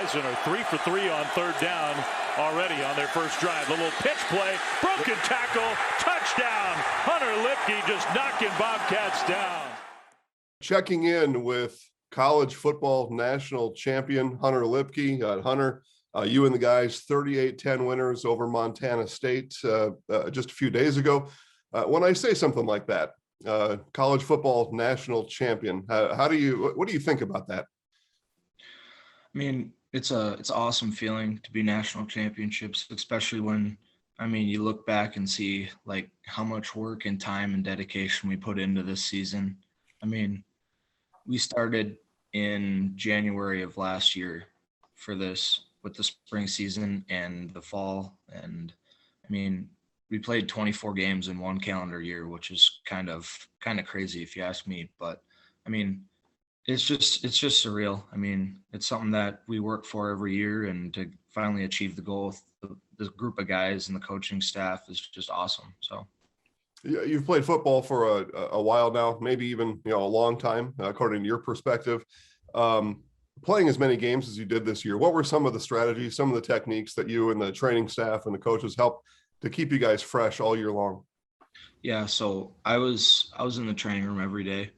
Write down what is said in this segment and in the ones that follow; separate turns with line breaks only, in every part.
Bison are 3 for 3 on third down already on their first drive. A little pitch play, broken tackle, touchdown. Hunter Luepke just knocking Bobcats down.
Checking in with college football national champion Hunter Luepke. Hunter, you and the guys 38-10 winners over Montana State just a few days ago. When I say something like that, college football national champion, what do you think about that?
I mean, it's an awesome feeling to be national championships, especially when, you look back and see like how much work and time and dedication we put into this season. We started in January of last year for this with the spring season and the fall. And we played 24 games in one calendar year, which is kind of crazy if you ask me. But it's just surreal. It's something that we work for every year, and to finally achieve the goal with the group of guys and the coaching staff is just awesome. So.
You've played football for a while now, maybe even a long time, according to your perspective. Playing as many games as you did this year, what were some of the strategies, some of the techniques that you and the training staff and the coaches helped to keep you guys fresh all year long?
Yeah, so I was in the training room every day,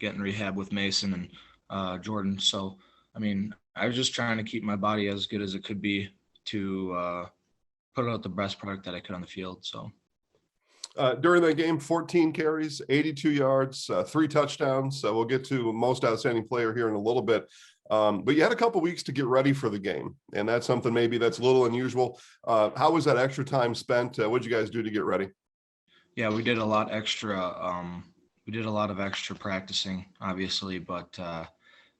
getting rehab with Mason and Jordan. So I was just trying to keep my body as good as it could be to put out the best product that I could on the field. So.
During that game, 14 carries, 82 yards, 3 touchdowns. We'll get to most outstanding player here in a little bit. But you had a couple weeks to get ready for the game, and that's something maybe that's a little unusual. How was that extra time spent? What did you guys do to get ready?
Yeah, we did a lot extra. We did a lot of extra practicing, obviously, but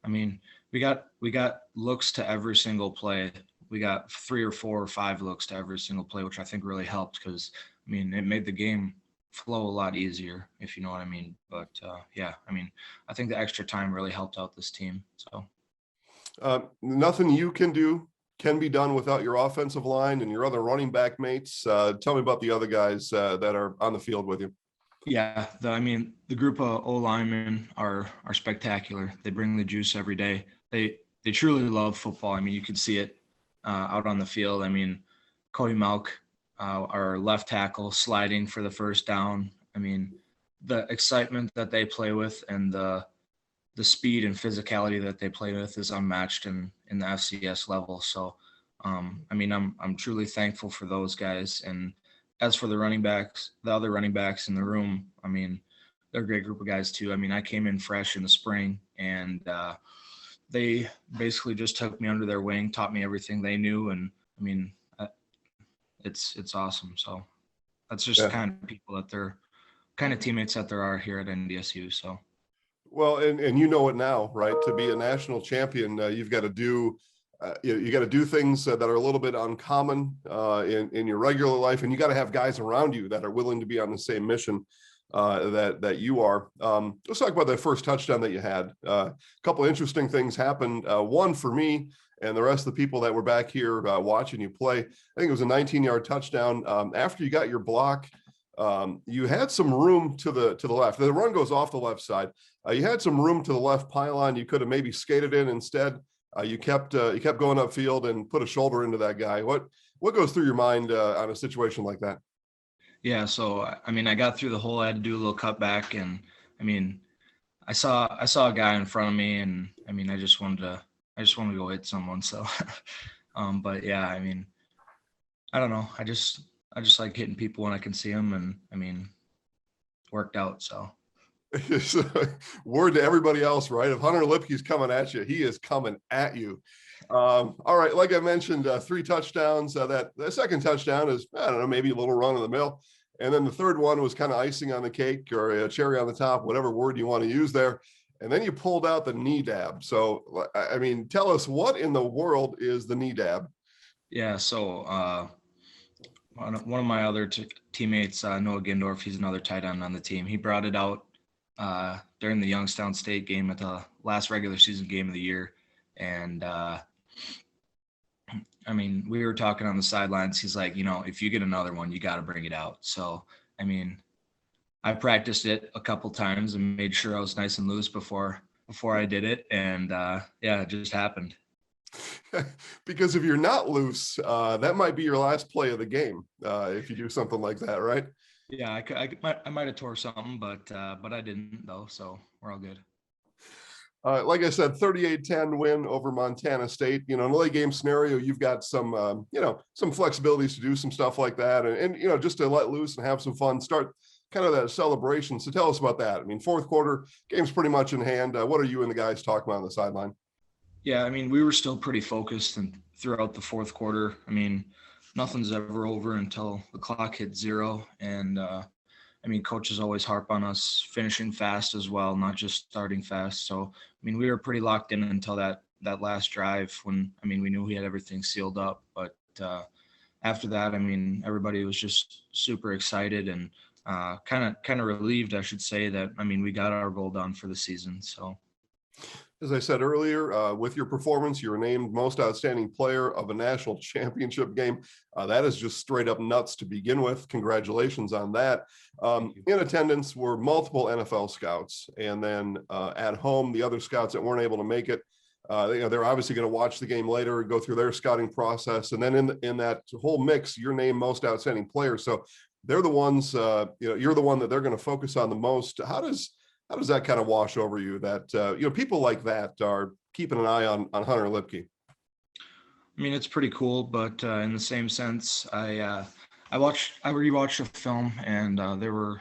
we got looks to every single play. We got 3 or 4 or 5 looks to every single play, which I think really helped because it made the game flow a lot easier, if you know what I mean. But I think the extra time really helped out this team. So
nothing you can do can be done without your offensive line and your other running back mates. Tell me about the other guys that are on the field with you.
Yeah, the group of O linemen are spectacular. They bring the juice every day. They truly love football. You can see it out on the field. Cody Malk, our left tackle, sliding for the first down. The excitement that they play with and the speed and physicality that they play with is unmatched in the FCS level. So, I'm truly thankful for those guys. And as for the running backs, the other running backs in the room, they're a great group of guys too. I came in fresh in the spring, and they basically just took me under their wing, taught me everything they knew, and it's awesome. So that's just the kind of people that they're kind of teammates that there are here at NDSU. So.
Well, and you know it now, right? To be a national champion, you've got to do you got to do things that are a little bit uncommon in your regular life, and you got to have guys around you that are willing to be on the same mission that you are. Let's talk about that first touchdown that you had. A couple of interesting things happened. One for me and the rest of the people that were back here watching you play. I think it was a 19-yard touchdown. After you got your block, you had some room to the left. The run goes off the left side. You had some room to the left pylon. You could have maybe skated in instead. You kept going upfield and put a shoulder into that guy. What goes through your mind on a situation like that?
Yeah, so I got through the hole. I had to do a little cutback, and I saw a guy in front of me, and I just wanted to go hit someone. So, but yeah, I don't know. I just like hitting people when I can see them, and worked out. So.
Word to everybody else, right? If Hunter Luepke's coming at you, he is coming at you. All right, like I mentioned, 3 touchdowns. That second touchdown is, I don't know, maybe a little run of the mill, and then the third one was kind of icing on the cake or a cherry on the top, whatever word you want to use there. And then you pulled out the knee dab. So, tell us, what in the world is the knee dab?
Yeah, so one of my other teammates, Noah Gindorf, he's another tight end on the team. He brought it out during the Youngstown State game at the last regular season game of the year. And, we were talking on the sidelines. He's like, if you get another one, you got to bring it out. So, I practiced it a couple times and made sure I was nice and loose before I did it. And, it just happened.
Because if you're not loose, that might be your last play of the game if you do something like that, right?
Yeah, I might have tore something, but I didn't though, so we're all good.
Like I said, 38-10 win over Montana State. In a late game scenario, you've got some, some flexibilities to do some stuff like that, and just to let loose and have some fun. Start kind of that celebration. So tell us about that. I mean, fourth quarter, game's pretty much in hand. What are you and the guys talking about on the sideline?
Yeah, I mean, we were still pretty focused and throughout the fourth quarter. I mean, nothing's ever over until the clock hits zero, and I mean, coaches always harp on us finishing fast as well, not just starting fast. So, I mean, we were pretty locked in until that last drive when, I mean, we knew we had everything sealed up. But after that, I mean, everybody was just super excited and kind of relieved, I should say, that, I mean, we got our goal done for the season. So.
As I said earlier, with your performance, you were named most outstanding player of a national championship game. That is just straight up nuts to begin with. Congratulations on that. In attendance were multiple NFL scouts, and then at home, the other scouts that weren't able to make it, they're obviously going to watch the game later, go through their scouting process, and then in that whole mix, you're named most outstanding player. So they're the ones, you're the one that they're going to focus on the most. How does that kind of wash over you that, people like that are keeping an eye on Hunter Luepke?
I mean, it's pretty cool, but in the same sense, I rewatched the film, and there were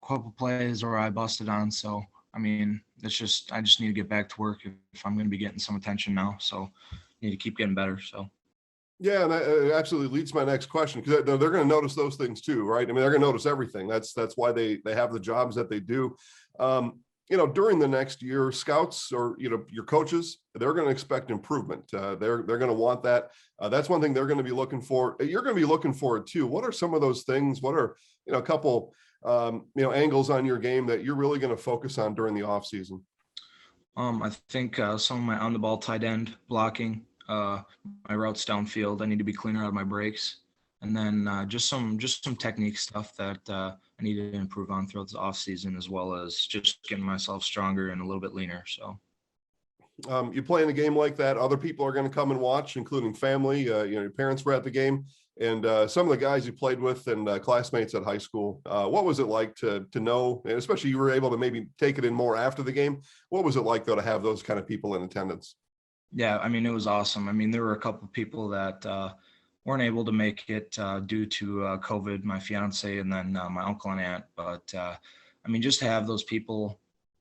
a couple plays where I busted on. So, I mean, I just need to get back to work if I'm going to be getting some attention now. So, I need to keep getting better. So.
Yeah, and that absolutely leads to my next question, because they're going to notice those things too, right? I mean, they're going to notice everything. That's why they have the jobs that they do. During the next year, scouts or your coaches, they're going to expect improvement. They're going to want that. That's one thing they're going to be looking for. You're going to be looking for it too. What are some of those things? What are a couple angles on your game that you're really going to focus on during the off season?
I think some of my on the ball tight end blocking. My routes downfield, I need to be cleaner out of my breaks, and then just some technique stuff that I need to improve on throughout the off season, as well as just getting myself stronger and a little bit leaner. So
you play in a game like that, other people are going to come and watch, including family. Your parents were at the game, and some of the guys you played with and classmates at high school. What was it like to know, and especially you were able to maybe take it in more after the game? What was it like though to have those kind of people in attendance?
Yeah, I mean, it was awesome. I mean, there were a couple of people that weren't able to make it due to COVID, my fiance, and then my uncle and aunt. But I mean, just to have those people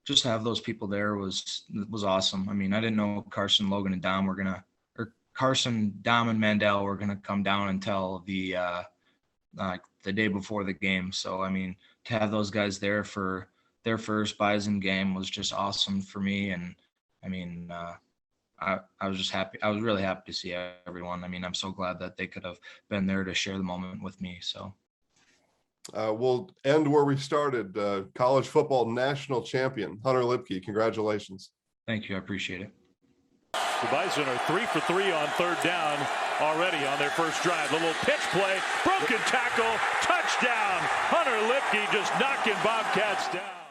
there was awesome. I mean, I didn't know Carson, Logan, and Dom Carson, Dom, and Mandel were gonna come down until the day before the game. So I mean, to have those guys there for their first Bison game was just awesome for me. And I mean, I was just happy. I was really happy to see everyone. I mean, I'm so glad that they could have been there to share the moment with me. So
we'll end where we started. College football national champion, Hunter Luepke. Congratulations.
Thank you. I appreciate it.
The Bison are 3 for 3 on third down already on their first drive. The little pitch play, broken tackle, touchdown. Hunter Luepke just knocking Bobcats down.